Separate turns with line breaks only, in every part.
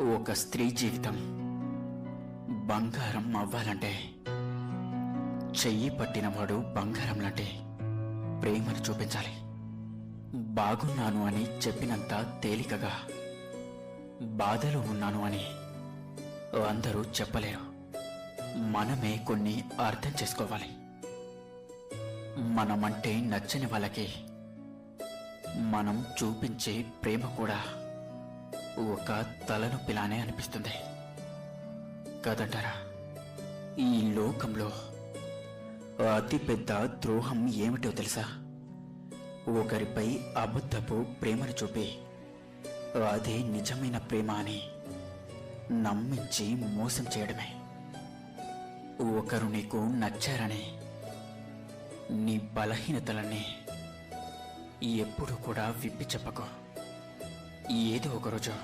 ఒక స్త్రీ జీవితం బంగారం అవ్వాలంటే చెయ్యి పట్టినవాడు బంగారం లాంటి ప్రేమను చూపించాలి. బాగున్నాను అని చెప్పినంత తేలికగా బాధలో ఉన్నాను అని అందరూ చెప్పలేరు. మనమే కొన్ని అర్థం చేసుకోవాలి. మనమంటే నచ్చని వాళ్ళకి మనం చూపించే ప్రేమ కూడా ఒక తలనొప్పిలానే అనిపిస్తుంది కదంటారా? ఈ లోకంలో అతిపెద్ద ద్రోహం ఏమిటో తెలుసా? ఒకరిపై అబద్ధపు ప్రేమను చూపి అదే నిజమైన ప్రేమ అని నమ్మించి మోసం చేయడమే. ఒకరు నీకు నచ్చారని నీ బలహీనతలన్నీ ఎప్పుడు కూడా విప్పి చెప్పకు. ఏదో ఒకరోజు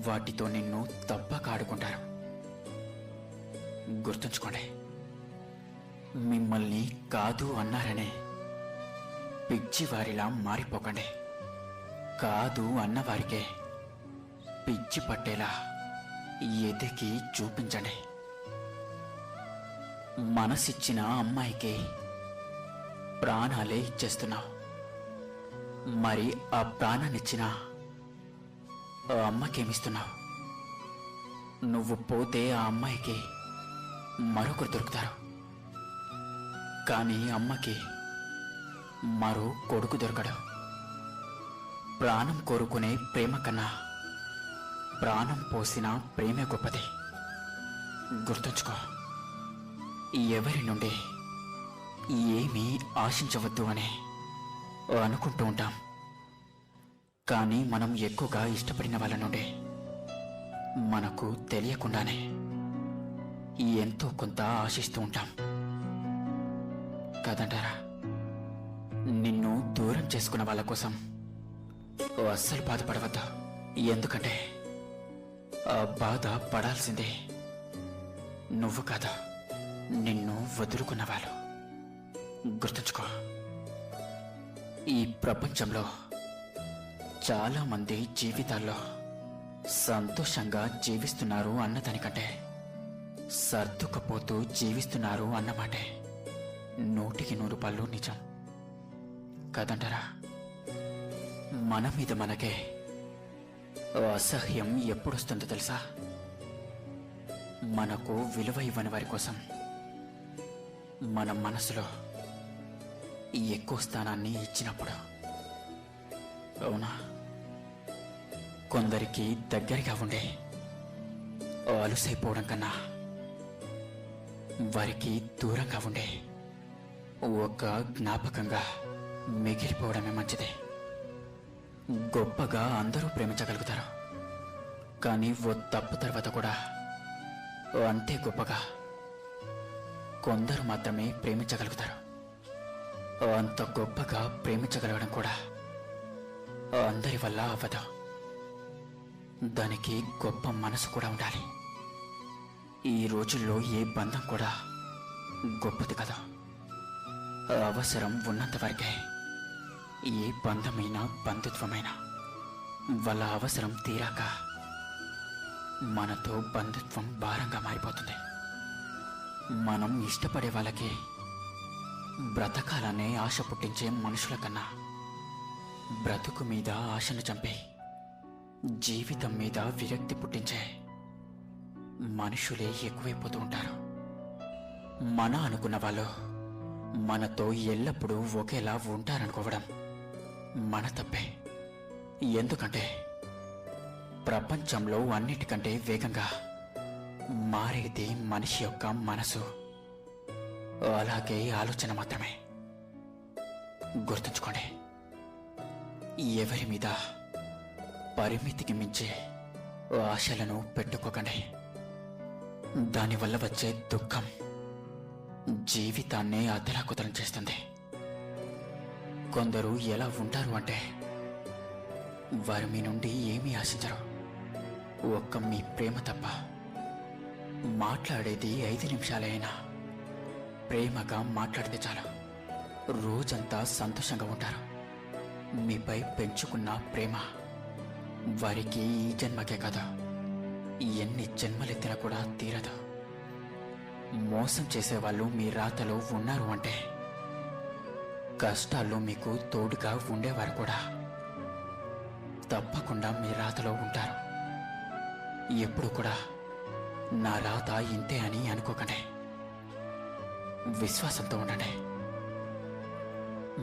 వాటితో నిన్ను తప్పక ఆడుకుంటారు. గుర్తుంచుకోండి, మిమ్మల్ని కాదు అన్నారనే పిచ్చివారిలా మారిపోకండి. కాదు అన్నవారికే పిచ్చి పట్టేలా ఎదిగి చూపించండి. మనసిచ్చిన అమ్మాయికి ప్రాణాలే ఇచ్చేస్తున్నావు. మరి ఆ ప్రాణాన్నిచ్చిన ఆ అమ్మకేమిస్తున్నావు? నువ్వు పోతే ఆ అమ్మాయికి మరొకరు దొరుకుతారు, కానీ అమ్మకి మరో కొడుకు దొరకడు. ప్రాణం కోరుకునే ప్రేమ కన్నా ప్రాణం పోసిన ప్రేమే గొప్పది. గుర్తుంచుకో, ఎవరి నుండి ఏమీ ఆశించవద్దు అని అనుకుంటూ ఉంటాం, కానీ మనం ఎక్కువగా ఇష్టపడిన వాళ్ళ నుండి మనకు తెలియకుండానే ఎంతో కొంత ఆశిస్తూ ఉంటాం కదంటారా? నిన్ను దూరం చేసుకున్న వాళ్ళ కోసం అస్సలు బాధపడవద్దు. ఎందుకంటే ఆ బాధ పడాల్సిందే నువ్వు కాదా, నిన్ను వదులుకున్న వాళ్ళు. గుర్తుంచుకో, ఈ ప్రపంచంలో చాలా మంది జీవితాల్లో సంతోషంగా జీవిస్తున్నారు అన్నదానికంటే సర్దుకపోతూ జీవిస్తున్నారు అన్నమాటే 100% నిజం కదంటారా? మన మీద మనకే అసహ్యం ఎప్పుడొస్తుందో తెలుసా? మనకు విలువ ఇవ్వని వారి కోసం మన మనసులో ఎక్కువ స్థానాన్ని ఇచ్చినప్పుడు. అవునా? కొందరికి దగ్గరగా ఉండే అలుసైపోవడం కన్నా వారికి దూరంగా ఉండే ఒక జ్ఞాపకంగా మిగిలిపోవడమే మంచిది. గొప్పగా అందరూ ప్రేమించగలుగుతారు, కానీ ఓ తప్పు తర్వాత కూడా అంతే గొప్పగా కొందరు మాత్రమే ప్రేమించగలుగుతారు. అంత గొప్పగా ప్రేమించగలగడం కూడా అందరి వల్ల అవ్వదు. దానికి గొప్ప మనసు కూడా ఉండాలి. ఈ రోజుల్లో ఏ బంధం కూడా గొప్పది కదా. అవసరం ఉన్నంత వరకే ఏ బంధమైనా బంధుత్వమైనా వాళ్ళ అవసరం తీరాక మనతో బంధుత్వం భారంగా మారిపోతుంది. మనం ఇష్టపడే వాళ్ళకి బ్రతకాలనే ఆశ పుట్టించే మనుషుల కన్నా బ్రతుకు మీద ఆశను చంపి జీవితం మీద విరక్తి పుట్టించే మనుషులే ఎక్కువైపోతూ ఉంటారు. మన అనుకున్న వాళ్ళు మనతో ఎల్లప్పుడూ ఒకేలా ఉంటారనుకోవడం మన తప్పే. ఎందుకంటే ప్రపంచంలో అన్నిటికంటే వేగంగా మారేది మనిషి యొక్క మనసు, అలాగే ఆలోచన మాత్రమే. గుర్తుంచుకోండి, ఎవరి మీద పరిమితికి మించి ఆశలను పెట్టుకోకండి. దానివల్ల వచ్చే దుఃఖం జీవితాన్నే అదలాకుతలం చేస్తుంది. కొందరు ఎలా ఉంటారు అంటే వారు మీ నుండి ఏమీ ఆశించరు, ఒక్క మీ ప్రేమ తప్ప. మాట్లాడేది 5 నిమిషాలైనా ప్రేమగా మాట్లాడితే చాలు, రోజంతా సంతోషంగా ఉంటారు. మీపై పెంచుకున్న ప్రేమ వారికి ఈ జన్మకే కదా ఎన్ని జన్మలెత్తినా కూడా తీరదు. మోసం చేసేవాళ్ళు మీ రాతలో ఉన్నారు అంటే కష్టాల్లో మీకు తోడుగా ఉండేవారు కూడా తప్పకుండా మీ రాతలో ఉంటారు. ఎప్పుడు కూడా నా రాత ఇంతే అని అనుకోకండి. విశ్వాసంతో ఉండండి.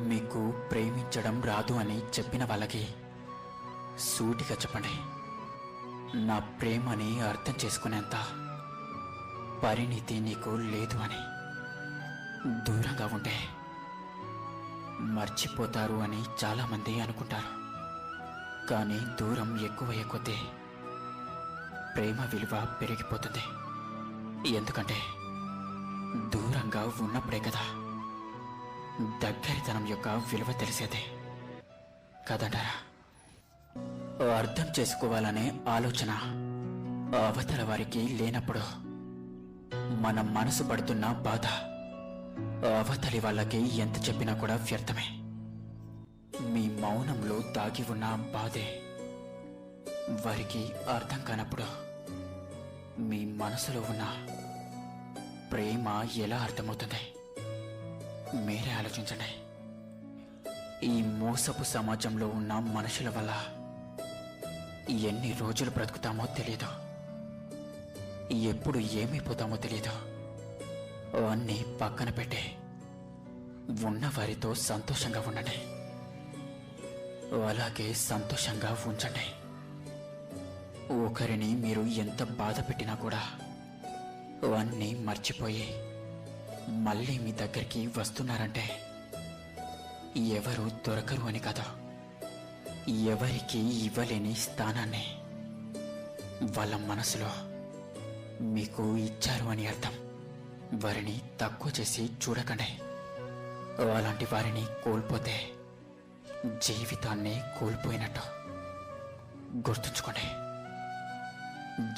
మీకు ప్రేమించడం రాదు అని చెప్పిన వాళ్ళకి సూటిగా చెప్పండి, నా ప్రేమని అర్థం చేసుకునేంత పరిణితి నీకు లేదు అని. దూరంగా ఉంటే మర్చిపోతారు అని చాలామంది అనుకుంటారు. కానీ దూరం ఎక్కువయ్యే కొద్దీ ప్రేమ విలువ పెరిగిపోతుంది. ఎందుకంటే దూరంగా ఉన్నప్పుడే కదా దగ్గరితనం యొక్క విలువ తెలిసేది కదంటారా? అర్థం చేసుకోవాలనే ఆలోచన అవతల వారికి లేనప్పుడు మన మనసు పడుతున్న బాధ అవతలి వాళ్ళకి ఎంత చెప్పినా కూడా వ్యర్థమే. మీ మౌనంలో దాగి ఉన్న బాధే వారికి అర్థం కానప్పుడు మీ మనసులో ఉన్న ప్రేమ ఎలా అర్థమవుతుంది? మీరే ఆలోచించండి. ఈ మోసపు సమాజంలో ఉన్న మనుషుల వల్ల ఎన్ని రోజులు బ్రతుకుతామో తెలియదు, ఎప్పుడు ఏమైపోతామో తెలియదు. అన్నీ పక్కన పెట్టి ఉన్నవారితో సంతోషంగా ఉండండి. అలాగే సంతోషంగా ఉంచండి. ఒకరిని మీరు ఎంత బాధ పెట్టినా కూడా అన్నీ మర్చిపోయి మళ్ళీ మీ దగ్గరికి వస్తున్నారంటే ఎవరు దొరకరు అని కాదు, ఎవరికి ఇవ్వలేని స్థానాన్ని వాళ్ళ మనసులో మీకు ఇచ్చారు అని అర్థం. వారిని తక్కువ చేసి చూడకండి. అలాంటి వారిని కోల్పోతే జీవితాన్ని కోల్పోయినట్టు గుర్తుంచుకోండి.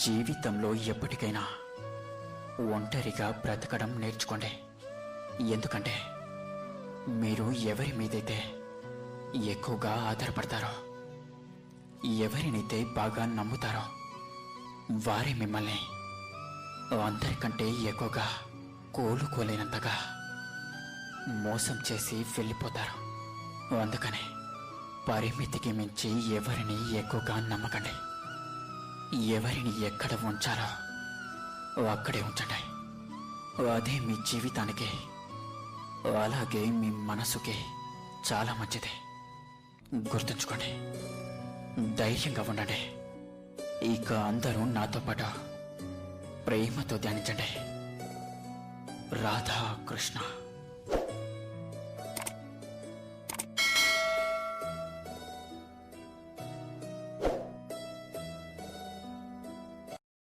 జీవితంలో ఎప్పటికైనా ఒంటరిగా బ్రతకడం నేర్చుకోండి. ఎందుకంటే మీరు ఎవరి మీదైతే ఎక్కువగా ఆధారపడతారో, ఎవరినైతే బాగా నమ్ముతారో వారే మిమ్మల్ని అందరికంటే ఎక్కువగా కోలుకోలేనంతగా మోసం చేసి వెళ్ళిపోతారు. అందుకనే పరిమితికి మించి ఎవరిని ఎక్కువగా నమ్మకండి. ఎవరిని ఎక్కడ ఉంచాలో అక్కడే ఉంచండి. అదే మీ జీవితానికి అలాగే మీ మనసుకి చాలా మంచిది. గుర్తుంచుకోండి. ధైర్యంగా ఉండండి. ఇక అందరూ నాతో పాటు ప్రేమతో ధ్యానించండి. రాధా కృష్ణ.